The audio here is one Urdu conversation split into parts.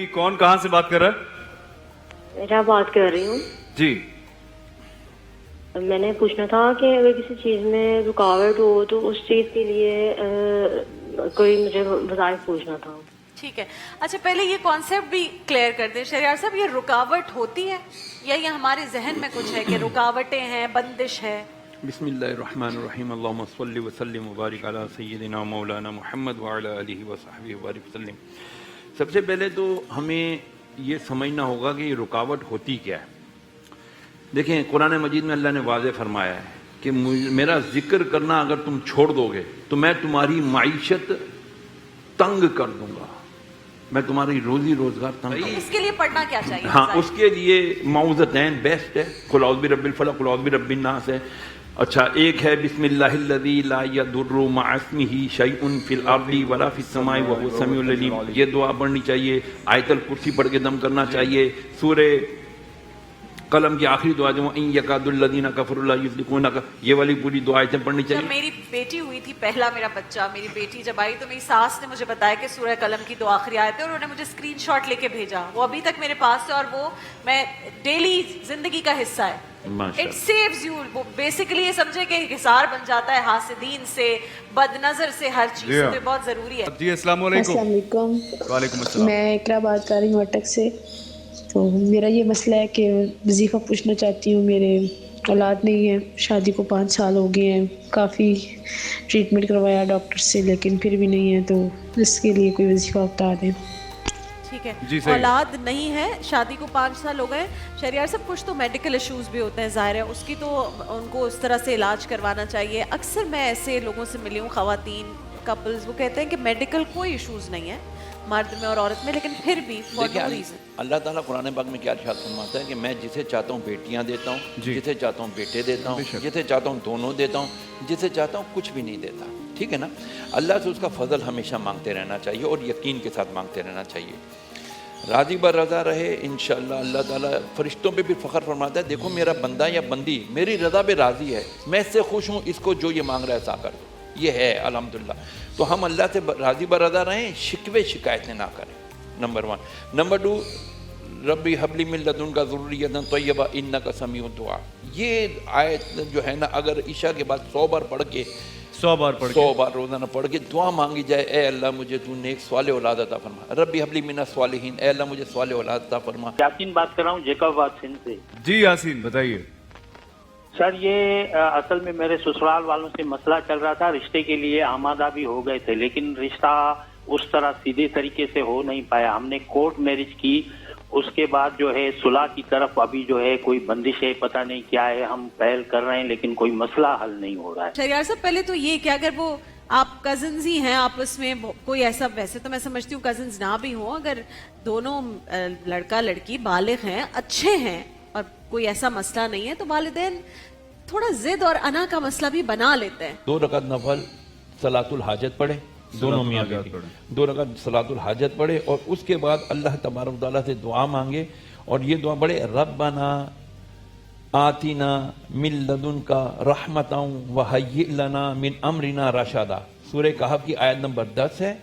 جی کون کہاں سے بات کر رہا ہے؟ میرا بات کر رہی ہوں. جی میں نے پوچھنا تھا کہ اگر کسی چیز میں رکاوٹ ہو تو اس چیز کے لیے کوئی مجھے وظائف پوچھنا تھا. ٹھیک ہے. اچھا پہلے یہ کانسیپٹ بھی کلیئر کر دیں شہریار صاحب, یہ رکاوٹ ہوتی ہے یا یہ ہمارے ذہن میں کچھ ہے کہ رکاوٹیں ہیں, بندش ہے؟ بسم اللہ الرحمن الرحیم. اللہم صلی وسلم وبارک علی سیدنا مولانا محمد وعلی آلہ وصحبہ وبارک وسلم. سب سے پہلے تو ہمیں یہ سمجھنا ہوگا کہ یہ رکاوٹ ہوتی کیا ہے. دیکھیں قرآن مجید میں اللہ نے واضح فرمایا ہے کہ میرا ذکر کرنا اگر تم چھوڑ دو گے تو میں تمہاری معیشت تنگ کر دوں گا, میں تمہاری روزی روزگار تنگ کر دوں گا. اس کے لیے پڑھنا کیا چاہیے؟ ہاں اس کے لیے معوذتین بیسٹ ہے, قل اعوذ برب الفلق قل اعوذ برب الناس ہے. اچھا ایک ہے بسم اللہ الذی لا یضر مع اسمہ شیء فی الارض ولا فی السماء وهو السمیع العلیم. یہ دعا پڑھنی چاہیے. آیت الکرسی پڑھ کے دم کرنا چاہیے. سورہ قلم کی آخری دعا جو ان یکاد الذین کفروا لا یزلقونک, یہ والی پوری دعا آیتیں پڑھنی چاہیے. جب میری بیٹی ہوئی تھی, پہلا میرا بچہ, میری بیٹی جب آئی تو میری ساس نے مجھے بتایا کہ سورہ قلم کی دو آخری آیتیں, اور انہوں نے مجھے اسکرین شاٹ لے کے بھیجا. وہ ابھی تک میرے پاس ہے اور وہ میں ڈیلی زندگی کا حصہ ہے. It saves you. بیسیکلی یہ سمجھے کہ حصار بن جاتا ہے حاسدین سے, بد نظر سے, ہر چیز سے. بہت ضروری ہے. جی السلام علیکم. السلام علیکم. وعلیکم السلام. میں اقرا بات کر رہی ہوں اٹک سے. تو میرا یہ مسئلہ ہے کہ وظیفہ پوچھنا چاہتی ہوں. میرے اولاد نہیں ہے, شادی کو 5 سال ہو گئے ہیں, کافی ٹریٹمنٹ کروایا ڈاکٹر سے لیکن پھر بھی نہیں ہے, تو اس کے لیے کوئی وظیفہ بتا دیں. ٹھیک ہے. اولاد نہیں ہے, شادی کو 5 سال ہو گئے. شہریار صاحب کچھ تو میڈیکل ایشوز بھی ہوتے ہیں, ظاہر ہے اس کی تو ان کو اس طرح سے علاج کروانا چاہیے. اکثر میں ایسے لوگوں سے ملی ہوں, خواتین کپلز, وہ کہتے ہیں کہ میڈیکل کوئی ایشوز نہیں ہے مرد میں اور عورت میں, لیکن پھر بھی فار نو ریزن. اللہ تعالیٰ قرآن پاک میں کیا ارشاد فرماتا ہے کہ میں جسے چاہتا ہوں بیٹیاں دیتا ہوں, جسے چاہتا ہوں بیٹے دیتا ہوں, جسے چاہتا ہوں دونوں دیتا ہوں, جسے چاہتا ہوں کچھ بھی نہیں دیتا. ٹھیک ہے نا. اللہ سے اس کا فضل ہمیشہ مانگتے رہنا چاہیے اور یقین کے ساتھ مانگتے رہنا چاہیے. راضی بر رضا رہے انشاءاللہ. اللہ تعالیٰ فرشتوں پہ بھی فخر فرماتا ہے, دیکھو میرا بندہ یا بندی میری رضا پہ راضی ہے, میں اس سے خوش ہوں, اس کو جو یہ مانگ رہا ہے عطا کر دو. یہ ہے الحمدللہ. تو ہم اللہ سے راضی بر رضا رہیں, شکوے شکایتیں نہ کریں. نمبر 1. نمبر 2, ربی حبلی من لدنک ذریۃ طیبہ انک سمیع الدعاء. یہ آیت جو ہے نا, اگر عشاء کے بعد 100 بار پڑھ کے 100 بار روزانہ پڑھ کے دعا مانگی جائے, اے اللہ مجھے تو نیک صالح اولاد عطا فرما, ربی حبلی من الصالحین, اے اللہ مجھے صالح اولاد عطا فرما. یاسین بات کر رہا ہوں جیکب آباد سندھ سے. جی یاسین بتائیے. سر یہ اصل میں میرے سسرال والوں سے مسئلہ چل رہا تھا, رشتے کے لیے آمادہ بھی ہو گئے تھے لیکن رشتہ اس طرح سیدھے طریقے سے ہو نہیں پایا. ہم نے کورٹ میرج کی, اس کے بعد جو ہے صلح کی طرف ابھی جو ہے کوئی بندش ہے, پتہ نہیں کیا ہے, ہم پہل کر رہے ہیں لیکن کوئی مسئلہ حل نہیں ہو رہا ہے. شہریار صاحب پہلے تو یہ کہ اگر وہ آپ کزنز ہی ہیں آپس میں, کوئی ایسا, ویسے تو میں سمجھتی ہوں کزنز نہ بھی ہوں, اگر دونوں لڑکا لڑکی بالغ ہیں, اچھے ہیں اور کوئی ایسا مسئلہ نہیں ہے, تو والدین تھوڑا ضد اور انا کا مسئلہ بھی بنا لیتے ہیں. 2 رکعت نفل صلاۃ الحاجت پڑھے, دونوں میاں بیٹی 2 رکعت صلاۃ الحاجت پڑھے, اور اس کے بعد اللہ تبارک و تعالیٰ سے دعا مانگے, اور یہ دعا پڑھے, ربنا آتنا من لدنک رحمتا وہیئ لنا من امرنا رشدا. سورہ کہف کی آیت نمبر 10 ہے.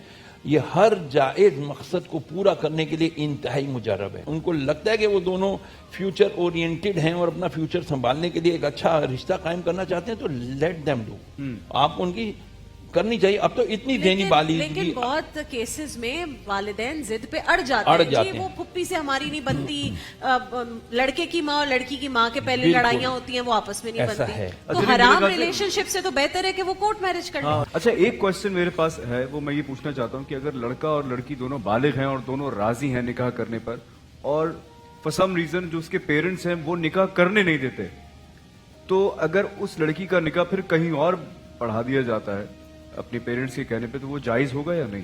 یہ ہر جائز مقصد کو پورا کرنے کے لیے انتہائی مجرب ہے. ان کو لگتا ہے کہ وہ دونوں فیوچر اورینٹڈ ہیں اور اپنا فیوچر سنبھالنے کے لیے ایک اچھا رشتہ قائم کرنا چاہتے ہیں, تو لیٹ دیم ڈو. آپ ان کی کرنی چاہیے. اب تو اتنی ذہنی بالیغ, لیکن بہت کیسز میں والدین ضد پہ اڑ جاتے ہیں. جی وہ پھپھی سے ہماری نہیں بنتی, لڑکے کی ماں اور لڑکی کی ماں کے پہلے لڑائیاں ہوتی ہیں, وہ آپس میں نہیں بنتی. تو حرام ریلیشن شپ سے تو بہتر ہے کہ وہ کورٹ میرج کر لیں. اچھا ایک کوشچن میرے پاس ہے, وہ میں یہ پوچھنا چاہتا ہوں کہ اگر لڑکا اور لڑکی دونوں بالغ ہیں اور دونوں راضی ہیں نکاح کرنے پر, اور فار سم ریزن جو اس کے پیرنٹس ہیں وہ نکاح کرنے نہیں دیتے, تو اگر اس لڑکی کا نکاح پھر کہیں اور پڑھا دیا جاتا ہے اپنے پیرنٹس کے کہنے پہ, تو وہ جائز ہوگا یا نہیں؟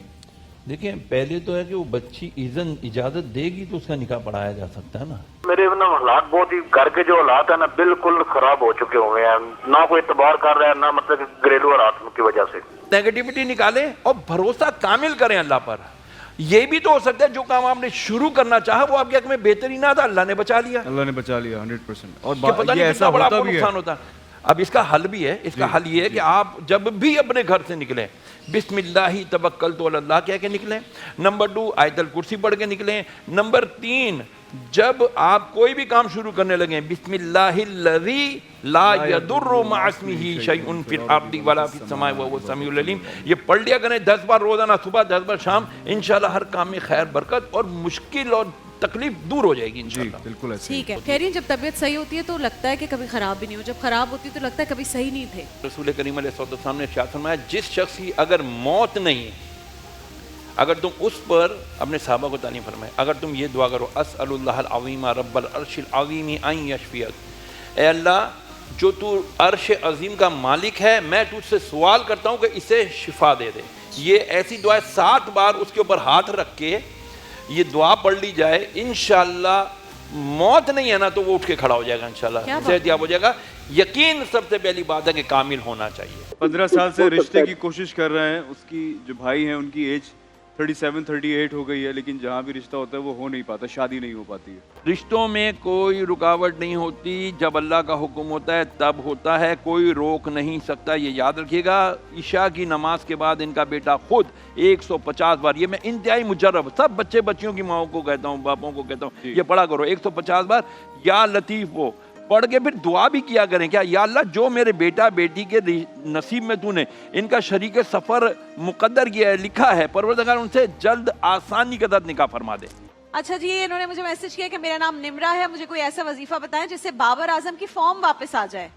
دیکھیں پہلے تو ہے کہ وہ بچی اجازت دے گی تو اس کا نکاح پڑھایا جا سکتا ہے نا. میرے حالات بہت ہی, گھر کے جو حالات ہیں نا بالکل خراب ہو چکے ہوئے ہیں, نہ کوئی اعتبار کر رہا ہے, نہ مطلب گھریلو حالات کی وجہ سے. نیگیٹیوٹی نکالیں اور بھروسہ کامل کریں اللہ پر. یہ بھی تو ہو سکتا ہے جو کام آپ نے شروع کرنا چاہا وہ آپ کے حق میں بہتری نہ تھا, اللہ نے بچا لیا. اللہ نے بچا لیا 100%. اور پتہ نہیں ایسا ہوتا بھی ہے. اب اس کا حل بھی ہے. اس کا حل یہ ہے کہ آپ جب بھی اپنے گھر سے نکلیں بسم اللہ توکلت علی اللہ کہہ کے نکلیں. نمبر 2 آیت الکرسی پڑھ کے نکلیں. نمبر 3 جب آپ کوئی بھی کام شروع کرنے لگیں بسم اللہ الذی لا یضر مع اسمہ شیء فی الارض ولا فی السماء وهو السمیع العلیم. یہ پڑھ لیا کریں 10 بار روزانہ, صبح 10 بار شام. انشاءاللہ ہر کام میں خیر برکت اور مشکل اور تکلیف دور ہو جائے گی انشاءاللہ. بالکل ایسے. ٹھیک ہے. کہہ رہی ہیں جب طبیعت صحیح ہوتی ہے تو لگتا ہے کہ کبھی خراب بھی نہیں ہو, جب خراب ہوتی ہے تو لگتا ہے کبھی صحیح نہیں تھے. رسول کریم علیہ الصلوۃ والسلام نے ارشاد فرمایا جس شخص کی اگر موت نہیں ہے, اگر تم اس پر, اپنے صحابہ کو تعلیم فرمائے, اگر تم یہ دعا کرو اسأل اللہ العظیم رب العرش العظیم ان یشفیک, اے اللہ جو تو عرش عظیم کا مالک ہے میں تجھ سے سوال کرتا ہوں کہ اسے شفا دے دے. یہ ایسی دعا 7 بار اس کے اوپر ہاتھ رکھ کے یہ دعا پڑھ لی جائے, انشاءاللہ موت نہیں ہے نا تو وہ اٹھ کے کھڑا ہو جائے گا انشاءاللہ, صحت یاب ہو جائے گا. یقین سب سے پہلی بات ہے کہ کامل ہونا چاہیے. 15 سال سے رشتے کی کوشش کر رہے ہیں, اس کی جو بھائی ہیں ان کی ایج 37-38 ہو گئی ہے, لیکن جہاں بھی رشتہ ہوتا ہے وہ ہو نہیں پاتا, شادی نہیں ہو پاتی ہے. رشتوں میں کوئی رکاوٹ نہیں ہوتی, جب اللہ کا حکم ہوتا ہے تب ہوتا ہے, کوئی روک نہیں سکتا. یہ یاد رکھیے گا. عشاء کی نماز کے بعد ان کا بیٹا خود 150 بار, یہ میں انتہائی مجرب سب بچے بچیوں کی ماؤں کو کہتا ہوں, باپوں کو کہتا ہوں, یہ پڑھا کرو 150 بار یا لطیف وہ پڑھ کے پھر دعا بھی کیا کریں. کیا یا اللہ جو میرے بیٹا بیٹی کے نصیب میں تو نے ان کا شریک سفر مقدر کیا ہے, لکھا ہے, پروردگار ان سے جلد آسانی کے ساتھ نکاح فرما دے. اچھا جی, انہوں نے مجھے میسج کیا کہ میرا نام نمرا ہے, مجھے کوئی ایسا وظیفہ بتائیں جس سے بابر اعظم کی فارم واپس آ جائے,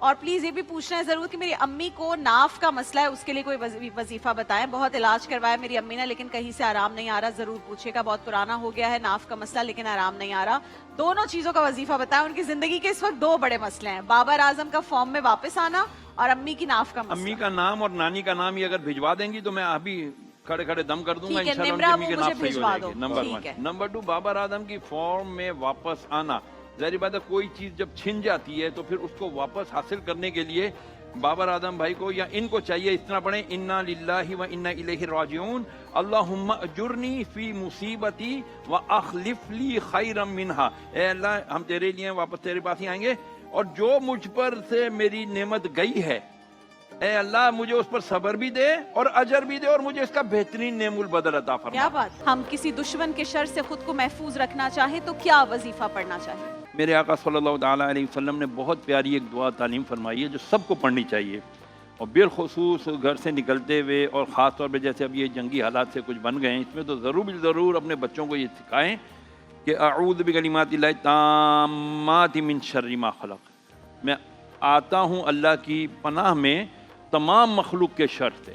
اور پلیز یہ بھی پوچھنا ہے ضرور کہ میری امی کو ناف کا مسئلہ ہے, اس کے لیے کوئی وظیفہ بتائیں. بہت علاج کروایا میری امی نے لیکن کہیں سے آرام نہیں آ رہا, ضرور پوچھے گا. بہت پرانا ہو گیا ہے ناف کا مسئلہ لیکن آرام نہیں آ رہا. دونوں چیزوں کا وظیفہ بتائیں. ان کی زندگی کے اس وقت 2 بڑے مسئلے ہیں, بابر اعظم کا فارم میں واپس آنا اور امی کی ناف کا مسئلہ. امی کا نام اور نانی کا نام یہ اگر بھجوا دیں گی تو میں ابھی کھڑے کھڑے دم کر دوں گا ٹھیک ہے, انشاءاللہ. نمرا ان کی وہ امی مجھے کے نام صحیح بھجوا ہو دو. جائے گی. نمبر ٹھیک ہے. 1. نمبر 2 بابر اعظم کی فارم میں واپس آنا. ظاہر بات ہے کوئی چیز جب چھن جاتی ہے تو پھر اس کو واپس حاصل کرنے کے لیے بابر اعظم بھائی کو یا ان کو چاہیے اس طرح پڑھیں انا للہ و انا الیہ راجعون اللہم اجرنی فی مصیبتی و اخلف لی خیرا منہا. اے اللہ ہم تیرے لیے واپس تیرے پاس ہی آئیں گے, اور جو مجھ پر سے میری نعمت گئی ہے اے اللہ مجھے اس پر صبر بھی دے اور اجر بھی دے اور مجھے اس کا بہترین نعم البدل عطا فرما. کیا بات. ہم کسی دشمن کے شر سے خود کو محفوظ رکھنا چاہیں تو کیا وظیفہ پڑھنا چاہیے؟ میرے آقا صلی اللہ تعالیٰ علیہ وسلم نے بہت پیاری ایک دعا تعلیم فرمائی ہے جو سب کو پڑھنی چاہیے, اور بالخصوص گھر سے نکلتے ہوئے, اور خاص طور پہ جیسے اب یہ جنگی حالات سے کچھ بن گئے ہیں, اس میں تو ضرور اپنے بچوں کو یہ سکھائیں کہ اعوذ بکلمات اللہ التامات من شر ما خلق. میں آتا ہوں اللہ کی پناہ میں تمام مخلوق کے شر سے.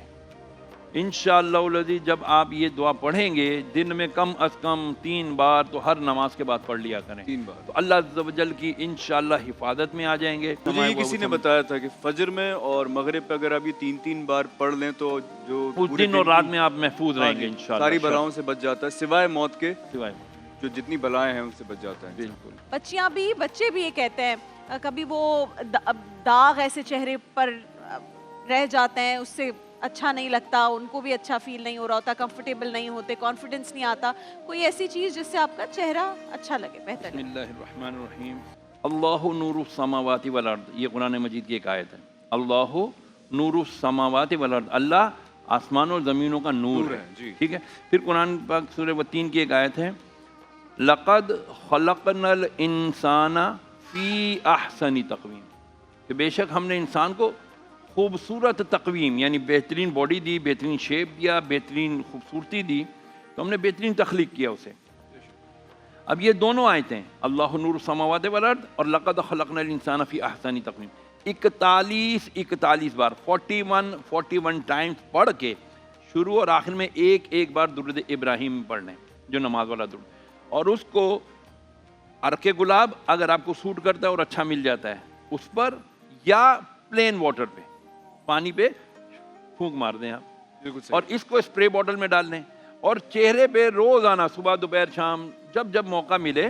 انشاءاللہ العزیز جب آپ یہ دعا پڑھیں گے دن میں کم از کم 3 بار تو ہر نماز کے بعد پڑھ لیا کریں, 3 بار, تو اللہ عز و جل کی انشاءاللہ حفاظت میں آ جائیں گے. مجھے یہ کسی نے بتایا تھا کہ فجر میں اور مغرب پہ اگر آپ یہ 3 بار پڑھ لیں تو جو دن اور رات میں آپ محفوظ رہیں گے انشاءاللہ, ساری بلاؤں سے بچ جاتا ہے سوائے موت کے, سوائے جو جتنی بلائیں ہیں ان سے بچ جاتا ہے. بالکل. بچیاں بھی بچے بھی یہ کہتے ہیں, کبھی وہ داغ ایسے چہرے پر رہ جاتے ہیں, اس سے اچھا نہیں لگتا, ان کو بھی اچھا فیل نہیں ہو رہا ہوتا, کمفرٹیبل نہیں ہوتے, کانفیڈنس نہیں آتا. کوئی ایسی چیز جس سے آپ کا چہرہ اچھا لگے, بہتر لگے. بسم اللہ الرحمن الرحیم. اللہ نور السماوات والارض, یہ قرآن مجید کی ایک آیت ہے. اللہ نور السماوات والارض, اللہ آسمان اور زمینوں کا نور ہے. ٹھیک ہے. پھر قرآن پاک سورہ وتین کی ایک آیت ہے لقد خلقنا الانسان فی احسن تقویم, کہ بے شک ہم نے انسان کو خوبصورت تقویم یعنی بہترین باڈی دی, بہترین شیپ دیا, بہترین خوبصورتی دی, تو ہم نے بہترین تخلیق کیا اسے. اب یہ دونوں آیتیں اللہ نور السماوات والارض اور لقد خلقنا الانسان فی احسن تقویم 41 بار 41 ٹائمز پڑھ کے شروع اور آخر میں ایک بار درود ابراہیم پڑھنے, جو نماز والا درود, اور اس کو عرق گلاب اگر آپ کو سوٹ کرتا ہے اور اچھا مل جاتا ہے اس پر, یا پلین واٹر پہ پانی پہ پھونک مار دیں آپ, اور اس کو اسپرے بوٹل میں ڈال دیں, اور چہرے پہ روزانہ صبح دوپہر شام جب موقع ملے